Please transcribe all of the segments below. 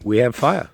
we have fire.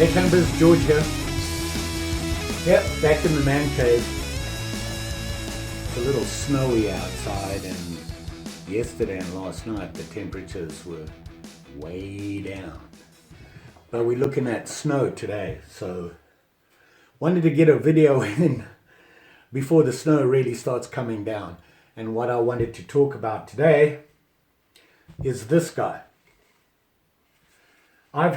Hey Cabelas, George here. Yep, back in the man cave. It's a little snowy outside, and yesterday and last night the temperatures were way down. But we're looking at snow today, so wanted to get a video in before the snow really starts coming down. And what I wanted to talk about today is this guy. I've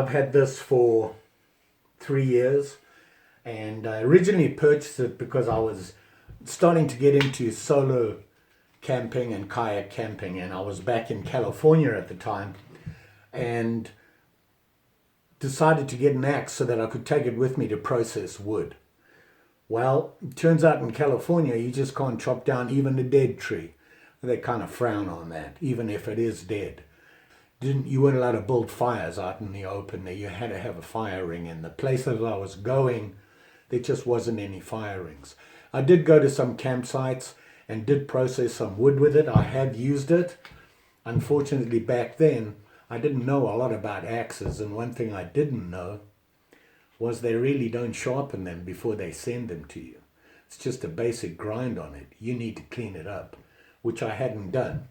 had this for 3 years, and I originally purchased it because I was starting to get into solo camping and kayak camping, and I was back in California at the time and decided to get an axe so that I could take it with me to process wood. Well, it turns out in California you just can't chop down even a dead tree. They kind of frown on that, even if it is dead. You weren't allowed to build fires out in the open there. You had to have a fire ring. In the places I was going, there just wasn't any fire rings. I did go to some campsites and did process some wood with it. I have used it. Unfortunately, back then, I didn't know a lot about axes, and one thing I didn't know was they really don't sharpen them before they send them to you. It's just a basic grind on it. You need to clean it up, which I hadn't done.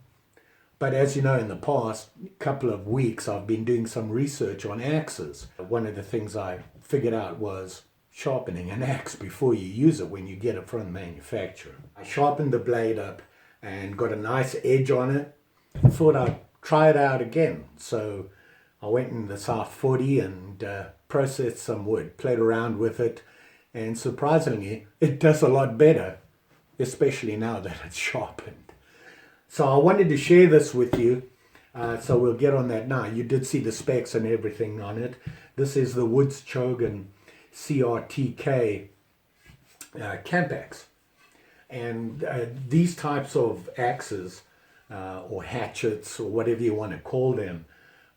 But as you know, in the past couple of weeks, I've been doing some research on axes. One of the things I figured out was sharpening an axe before you use it when you get it from the manufacturer. I sharpened the blade up and got a nice edge on it. I thought I'd try it out again. So I went in the South 40 and processed some wood, played around with it, and surprisingly, it does a lot better, especially now that it's sharpened. So I wanted to share this with you, so we'll get on that now. You did see the specs and everything on it. This is the Woods Chogan CRKT camp axe. And these types of axes, or hatchets, or whatever you want to call them,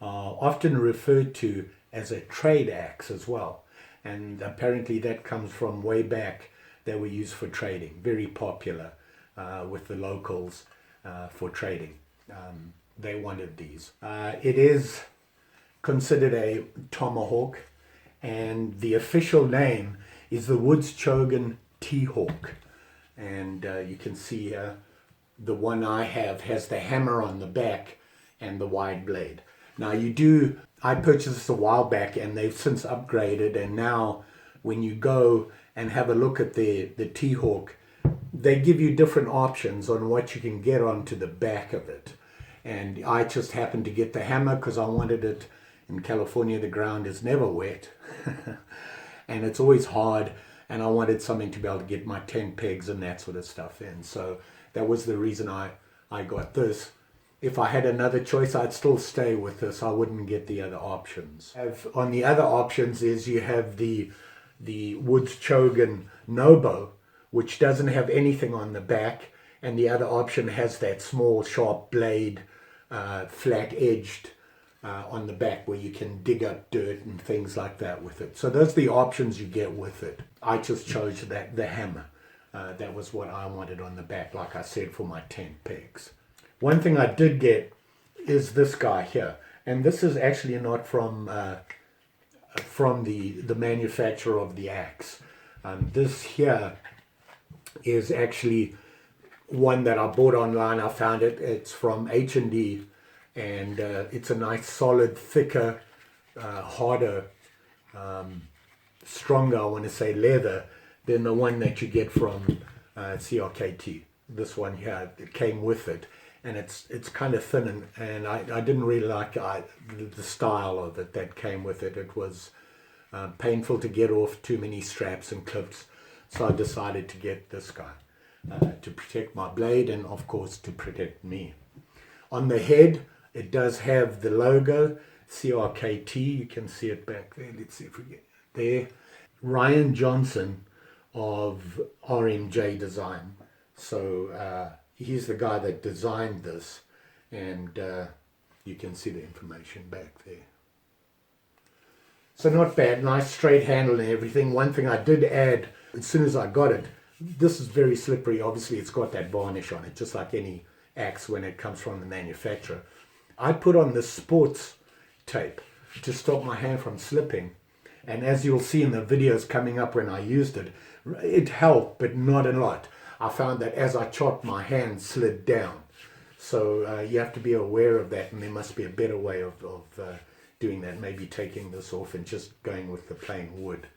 are often referred to as a trade axe as well. And apparently that comes from way back. They were used for trading, very popular with the locals. For trading. They wanted these. It is considered a tomahawk, and the official name is the Woods Chogan T Hawak. And you can see here, the one I have has the hammer on the back and the wide blade. Now I purchased this a while back, and they've since upgraded, and now when you go and have a look at the T Hawak, they give you different options on what you can get onto the back of it. And I just happened to get the hammer because I wanted it. In California, the ground is never wet. And it's always hard. And I wanted something to be able to get my tent pegs and that sort of stuff in. So that was the reason I got this. If I had another choice, I'd still stay with this. I wouldn't get the other options. On the other options is you have the Woods Chogan Nobo, which doesn't have anything on the back, and the other option has that small sharp blade, flat-edged on the back, where you can dig up dirt and things like that with it. So those are the options you get with it. I just chose the hammer. That was what I wanted on the back, like I said, for my tent pegs. One thing I did get is this guy here, and this is actually not from the manufacturer of the axe. This here is actually one that I bought online. I found it. It's from H&D, and it's a nice, solid, thicker, harder, stronger, I want to say, leather than the one that you get from CRKT. This one here, it came with it, and it's kind of thin, and I didn't really like the style of it that came with it. It was painful to get off, too many straps and clips. So I decided to get this guy to protect my blade and of course to protect me. On the head, it does have the logo, CRKT. You can see it back there. Let's see if we get there. Ryan Johnson of RMJ Design. So he's the guy that designed this, and you can see the information back there. So not bad, nice straight handle and everything. One thing I did add as soon as I got it, this is very slippery. Obviously it's got that varnish on it, just like any axe when it comes from the manufacturer. I put on this sports tape to stop my hand from slipping, and as you'll see in the videos coming up when I used it, it helped, but not a lot. I found that as I chopped, my hand slid down. So you have to be aware of that, and there must be a better way of doing that, maybe taking this off and just going with the plain wood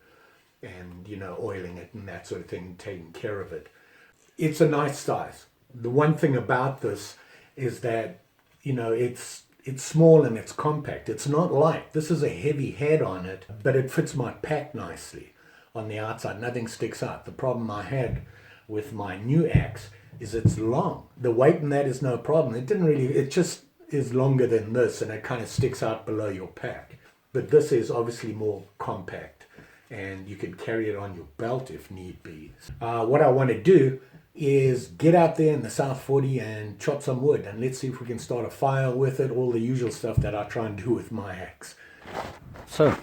and, you know, oiling it and that sort of thing, taking care of it. It's a nice size. The one thing about this is that, you know, it's small and it's compact. It's not light. This is a heavy head on it, but it fits my pack nicely on the outside. Nothing sticks out. The problem I had with my new axe is it's long. The weight in that is no problem. It just is longer than this, and it kind of sticks out below your pack. But this is obviously more compact, and you can carry it on your belt if need be. What I want to do is get out there in the South 40 and chop some wood, and let's see if we can start a fire with it, all the usual stuff that I try and do with my axe. So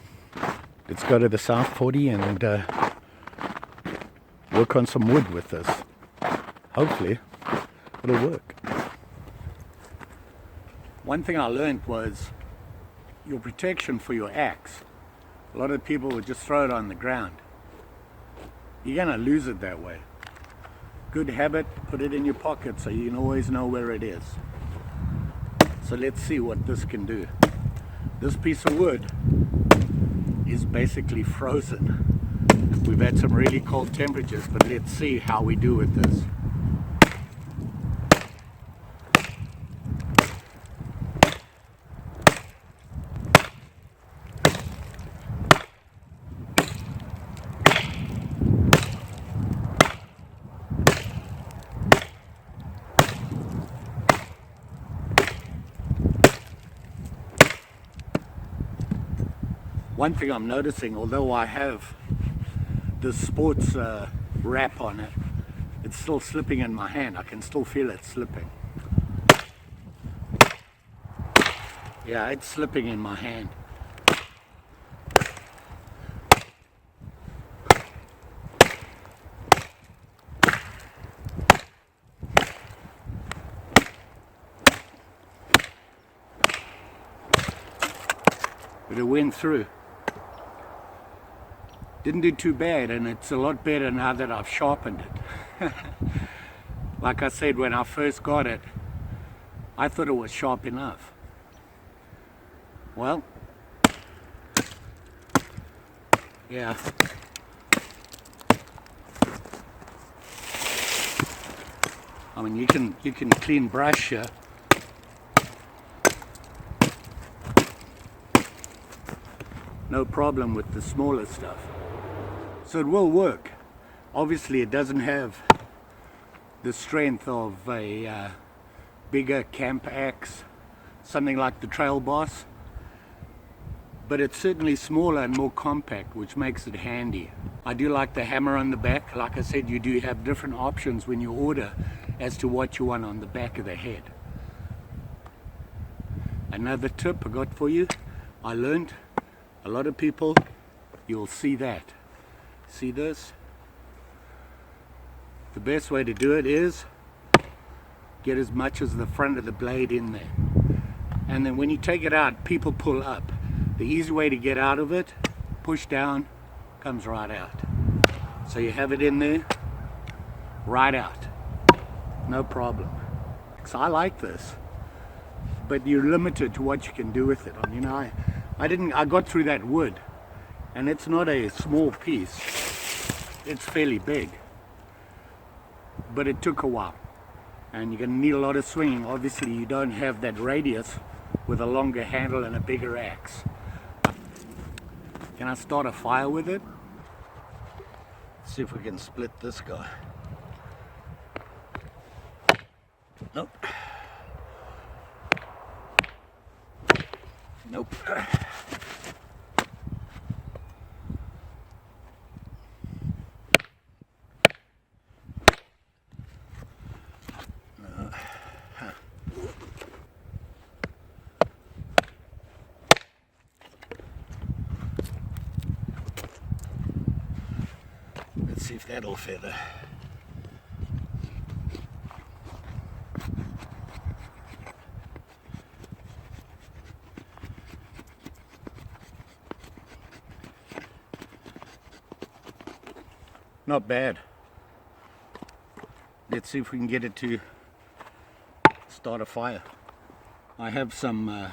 let's go to the South 40 and work on some wood with this. Hopefully it'll work. One thing I learned was your protection for your axe. A lot of people would just throw it on the ground. You're gonna lose it that way. Good habit, put it in your pocket so you can always know where it is. So let's see what this can do. This piece of wood is basically frozen. We've had some really cold temperatures, but let's see how we do with this. One thing I'm noticing, although I have the sports wrap on it, it's still slipping in my hand. I can still feel it slipping. Yeah, it's slipping in my hand. But it went through. Didn't do too bad, and it's a lot better now that I've sharpened it. Like I said, when I first got it, I thought it was sharp enough. Well, yeah. I mean, you can clean brush here. No problem with the smaller stuff. So it will work. Obviously it doesn't have the strength of a bigger camp axe, something like the Trail Boss, but it's certainly smaller and more compact, which makes it handy. I do like the hammer on the back. Like I said, you do have different options when you order as to what you want on the back of the head. Another tip I got for you, I learned a lot of people, you'll see that. See this? The best way to do it is get as much as the front of the blade in there. And then when you take it out, people pull up. The easy way to get out of it, push down, comes right out. So you have it in there, right out. No problem. So I like this, but you're limited to what you can do with it. I mean, I got through that wood, and it's not a small piece. It's fairly big, but it took a while, and you're going to need a lot of swinging. Obviously you don't have that radius with a longer handle and a bigger axe. Can I start a fire with it? See if we can split this guy. Nope. Nope. Let's see if that'll feather. Not bad. Let's see if we can get it to start a fire. I have some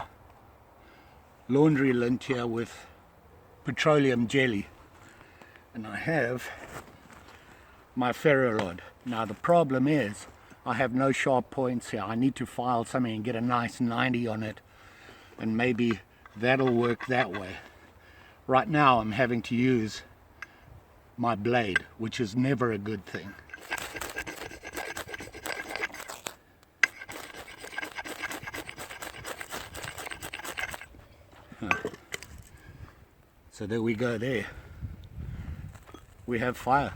laundry lint here with petroleum jelly, and I have my ferro rod. Now the problem is I have no sharp points here. I need to file something and get a nice 90 on it, and maybe that'll work that way. Right now I'm having to use my blade, which is never a good thing. So there we go there. We have fire.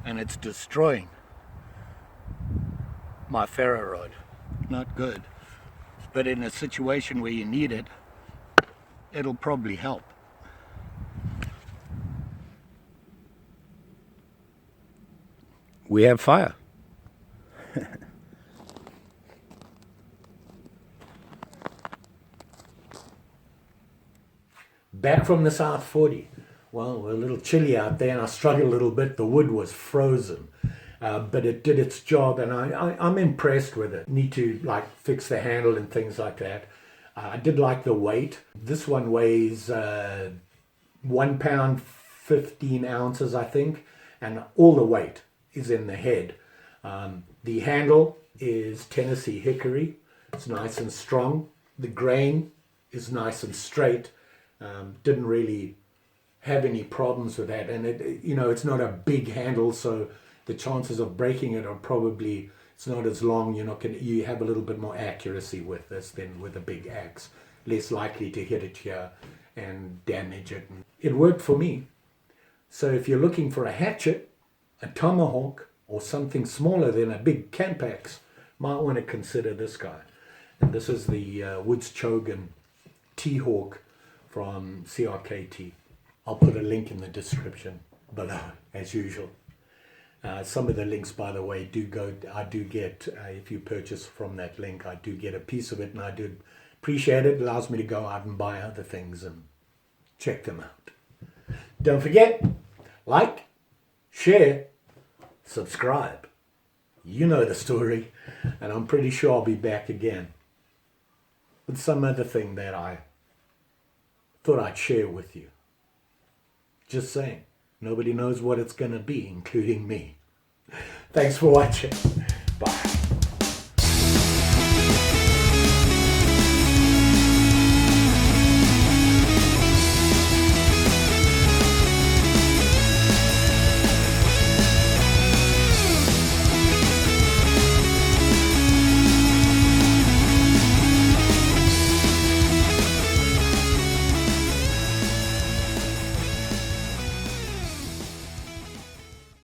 And it's destroying my ferro rod. Not good. But in a situation where you need it, it'll probably help. We have fire. Back from the South 40. Well, we're a little chilly out there and I struggled a little bit. The wood was frozen, but it did its job, and I'm impressed with it. Need to like fix the handle and things like that. I did like the weight. This one weighs 1 pound 15 ounces, I think, and all the weight is in the head. The handle is Tennessee hickory. It's nice and strong. The grain is nice and straight. Didn't really have any problems with that, and it's not a big handle, so the chances of breaking it are probably, it's not as long. You have a little bit more accuracy with this than with a big axe. Less likely to hit it here and damage it. It worked for me. So if you're looking for a hatchet, a tomahawk, or something smaller than a big camp axe, might want to consider this guy. And this is the Woods Chogan T Hawak from CRKT. I'll put a link in the description below, as usual. Some of the links, by the way, I do get, if you purchase from that link, I do get a piece of it, and I do appreciate it. It allows me to go out and buy other things and check them out. Don't forget, like, share, subscribe. You know the story, and I'm pretty sure I'll be back again with some other thing that I thought I'd share with you. Just saying, nobody knows what it's going to be, including me. Thanks for watching.